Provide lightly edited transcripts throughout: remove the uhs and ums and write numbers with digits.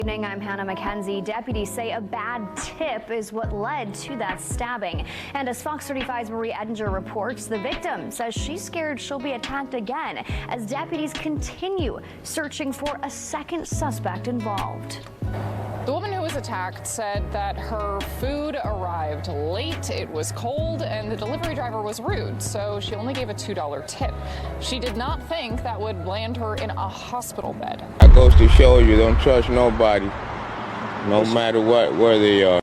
Evening, I'm Hannah McKenzie. Deputies say a bad tip is what led to that stabbing. And as Fox 35's Marie Edinger reports, the victim says she's scared she'll be attacked again as deputies continue searching for a second suspect involved. The woman who was attacked said that her food arrived late, it was cold, and the delivery driver was rude, so she only gave a $2 tip. She did not think that would land her in a hospital bed. That goes to show you don't trust nobody, no matter where they are.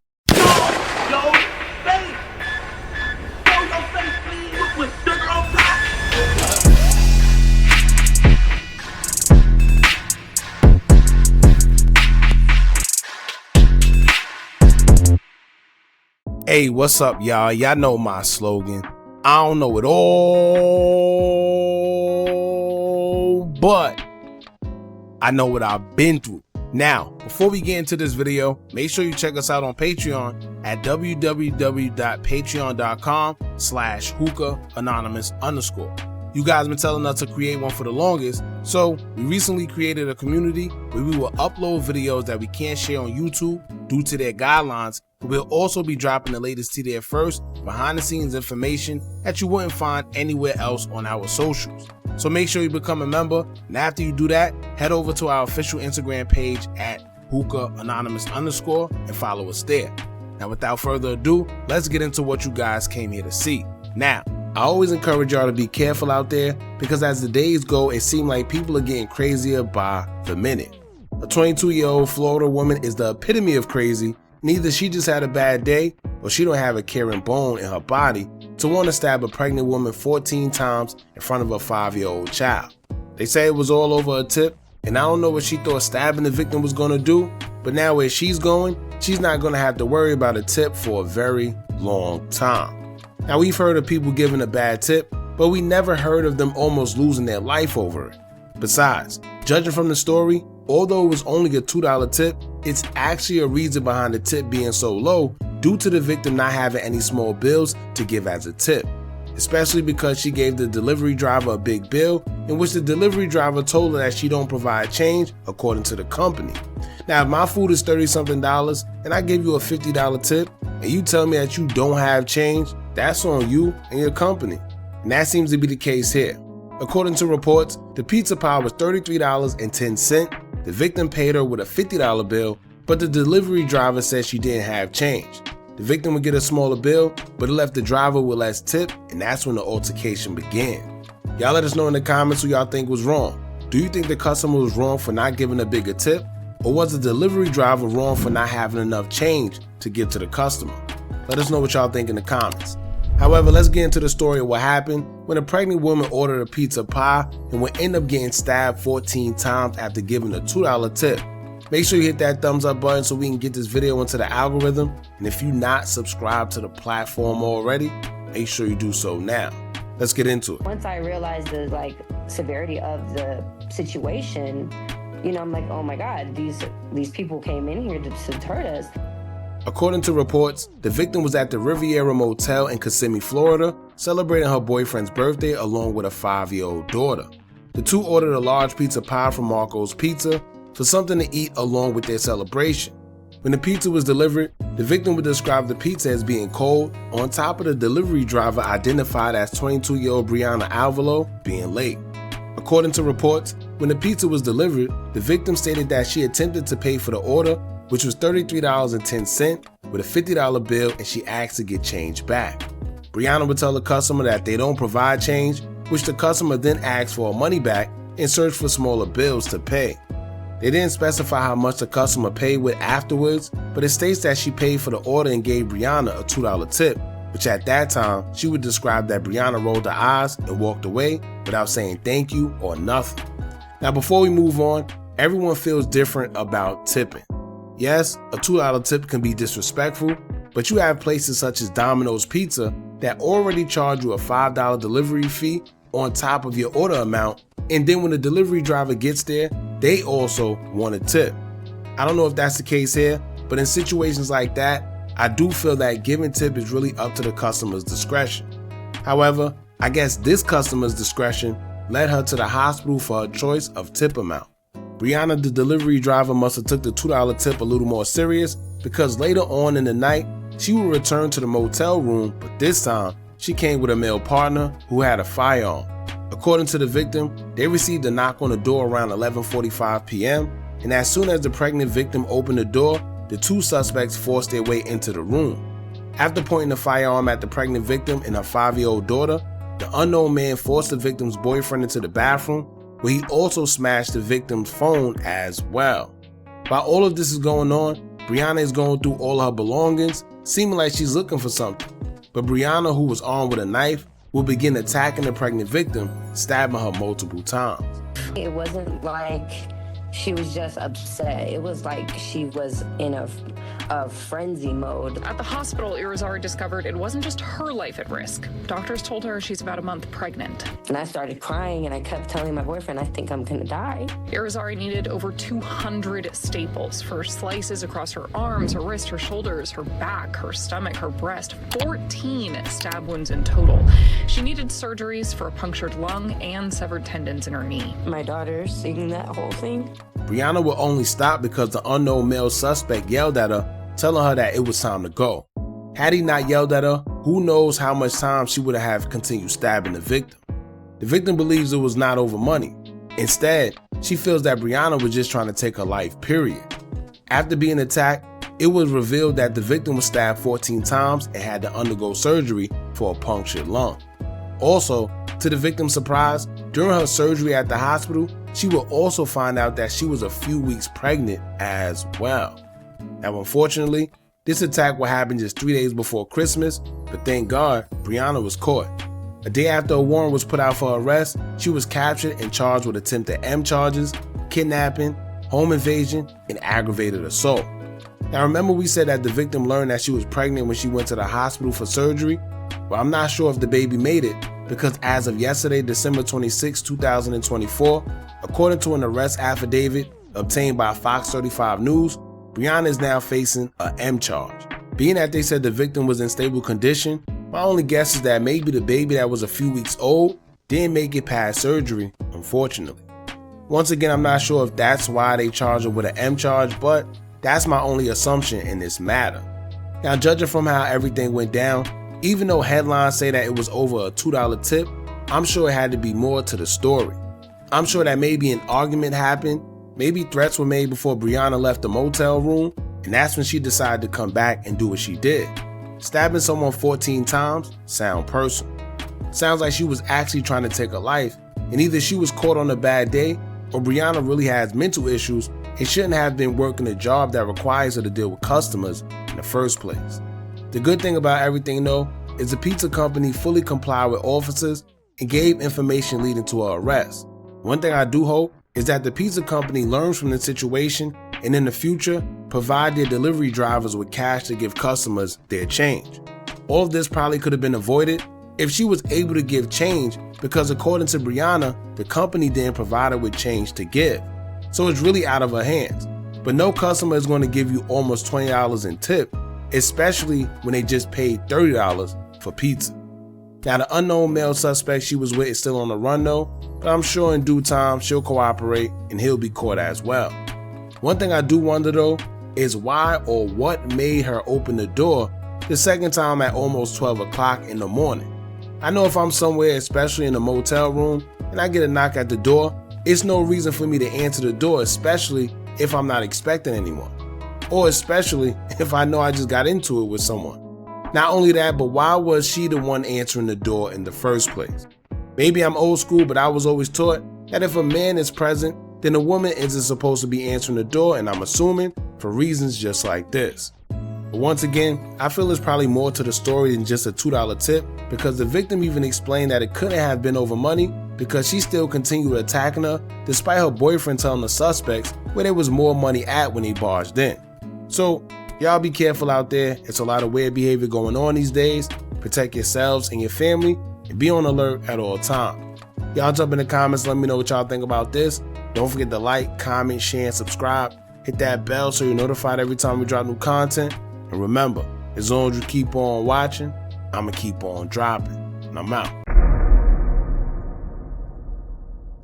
Hey, what's up, y'all? Y'all know my slogan. I don't know it all, but I know what I've been through. Now, before we get into this video, make sure you check us out on Patreon at www.patreon.com/Hookah Anonymous _. You guys been telling us to create one for the longest, so we recently created a community where we will upload videos that we can't share on YouTube due to their guidelines. We'll also be dropping the latest to there first, behind the scenes information that you wouldn't find anywhere else on our socials. So make sure you become a member, and after you do that, head over to our official Instagram page at Hookah Anonymous _ and follow us there. Now without further ado, let's get into what you guys came here to see. Now, I always encourage y'all to be careful out there because as the days go, it seems like people are getting crazier by the minute. A 22-year-old Florida woman is the epitome of crazy. Neither she just had a bad day or she don't have a caring bone in her body to want to stab a pregnant woman 14 times in front of a 5-year-old child. They say it was all over a tip, and I don't know what she thought stabbing the victim was going to do, but now where she's going, she's not going to have to worry about a tip for a very long time. Now we've heard of people giving a bad tip, but we never heard of them almost losing their life over it. Besides, judging from the story, although it was only a $2 tip, it's actually a reason behind the tip being so low due to the victim not having any small bills to give as a tip, especially because she gave the delivery driver a big bill in which the delivery driver told her that she don't provide change according to the company. Now if my food is $30-something and I give you a $50 tip and you tell me that you don't have change, that's on you and your company. And that seems to be the case here. According to reports, the pizza pie was $33.10. The victim paid her with a $50 bill, but the delivery driver said she didn't have change. The victim would get a smaller bill, but it left the driver with less tip, and that's when the altercation began. Y'all let us know in the comments who y'all think was wrong. Do you think the customer was wrong for not giving a bigger tip, or was the delivery driver wrong for not having enough change to give to the customer? Let us know what y'all think in the comments. However, let's get into the story of what happened when a pregnant woman ordered a pizza pie and would end up getting stabbed 14 times after giving a $2 tip. Make sure you hit that thumbs up button so we can get this video into the algorithm. And if you're not subscribed to the platform already, make sure you do so now. Let's get into it. Once I realized the severity of the situation, I'm like, oh my God, these people came in here to hurt us. According to reports, the victim was at the Riviera Motel in Kissimmee, Florida, celebrating her boyfriend's birthday along with a 5-year-old daughter. The two ordered a large pizza pie from Marco's Pizza for something to eat along with their celebration. When the pizza was delivered, the victim would describe the pizza as being cold, on top of the delivery driver identified as 22-year-old Brianna Alvaro being late. According to reports, when the pizza was delivered, the victim stated that she attempted to pay for the order, which was $33.10 with a $50 bill, and she asked to get change back. Brianna would tell the customer that they don't provide change, which the customer then asked for her money back and searched for smaller bills to pay. They didn't specify how much the customer paid with afterwards, but it states that she paid for the order and gave Brianna a $2 tip, which at that time, she would describe that Brianna rolled her eyes and walked away without saying thank you or nothing. Now before we move on, everyone feels different about tipping. Yes, a $2 tip can be disrespectful, but you have places such as Domino's Pizza that already charge you a $5 delivery fee on top of your order amount, and then when the delivery driver gets there, they also want a tip. I don't know if that's the case here, but in situations like that, I do feel that giving tip is really up to the customer's discretion. However, I guess this customer's discretion led her to the hospital for her choice of tip amount. Brianna, the delivery driver, must have took the $2 tip a little more serious, because later on in the night, she would return to the motel room, but this time, she came with a male partner who had a firearm. According to the victim, they received a knock on the door around 11:45 p.m., and as soon as the pregnant victim opened the door, the two suspects forced their way into the room. After pointing the firearm at the pregnant victim and her 5-year-old daughter, the unknown man forced the victim's boyfriend into the bathroom, where he also smashed the victim's phone as well. While all of this is going on, Brianna is going through all her belongings, seeming like she's looking for something. But Brianna, who was armed with a knife, will begin attacking the pregnant victim, stabbing her multiple times. It wasn't like she was just upset. It was like she was in a frenzy mode. At the hospital, Irizarry discovered it wasn't just her life at risk. Doctors told her she's about a month pregnant. And I started crying, and I kept telling my boyfriend, I think I'm gonna die. Irizarry needed over 200 staples for slices across her arms, her wrist, her shoulders, her back, her stomach, her breast, 14 stab wounds in total. She needed surgeries for a punctured lung and severed tendons in her knee. My daughter seeing that whole thing. Brianna will only stop because the unknown male suspect yelled at her, telling her that it was time to go. Had he not yelled at her, who knows how much time she would have continued stabbing the victim. The victim believes it was not over money. Instead, she feels that Brianna was just trying to take her life, period. After being attacked, it was revealed that the victim was stabbed 14 times and had to undergo surgery for a punctured lung. Also, to the victim's surprise, during her surgery at the hospital, she will also find out that she was a few weeks pregnant as well. Now, unfortunately, this attack will happen just 3 days before Christmas, but thank God, Brianna was caught. A day after a warrant was put out for arrest, she was captured and charged with attempted M charges, kidnapping, home invasion, and aggravated assault. Now, remember we said that the victim learned that she was pregnant when she went to the hospital for surgery? Well, I'm not sure if the baby made it, because as of yesterday, December 26, 2024, according to an arrest affidavit obtained by Fox 35 News, Brianna is now facing an M charge. Being that they said the victim was in stable condition, my only guess is that maybe the baby that was a few weeks old didn't make it past surgery, unfortunately. Once again, I'm not sure if that's why they charged her with an M charge, but that's my only assumption in this matter. Now, judging from how everything went down, even though headlines say that it was over a $2 tip, I'm sure it had to be more to the story. I'm sure that maybe an argument happened, maybe threats were made before Brianna left the motel room, and that's when she decided to come back and do what she did. Stabbing someone 14 times sounds personal. Sounds like she was actually trying to take her life, and either she was caught on a bad day, or Brianna really has mental issues and shouldn't have been working a job that requires her to deal with customers in the first place. The good thing about everything though is the pizza company fully complied with officers and gave information leading to her arrest. One thing I do hope is that the pizza company learns from the situation and in the future provide their delivery drivers with cash to give customers their change. All of this probably could have been avoided if she was able to give change, because according to Brianna, the company didn't provide her with change to give. So it's really out of her hands. But no customer is going to give you almost $20 in tip, especially when they just paid $30 for pizza. Now, the unknown male suspect she was with is still on the run though, but I'm sure in due time she'll cooperate and he'll be caught as well. One thing I do wonder though is why or what made her open the door the second time at almost 12 o'clock in the morning. I know if I'm somewhere, especially in a motel room, and I get a knock at the door, it's no reason for me to answer the door, especially if I'm not expecting anyone. Or especially if I know I just got into it with someone. Not only that, but why was she the one answering the door in the first place? Maybe I'm old school, but I was always taught that if a man is present, then a woman isn't supposed to be answering the door, and I'm assuming for reasons just like this. But once again, I feel there's probably more to the story than just a $2 tip, because the victim even explained that it couldn't have been over money because she still continued attacking her despite her boyfriend telling the suspects where there was more money at when he barged in. So y'all be careful out there. It's a lot of weird behavior going on these days. Protect yourselves and your family and be on alert at all times. Y'all jump in the comments, let me know what y'all think about this. Don't forget to like, comment, share, and subscribe. Hit that bell so you're notified every time we drop new content. And remember, as long as you keep on watching, I'ma keep on dropping. And I'm out.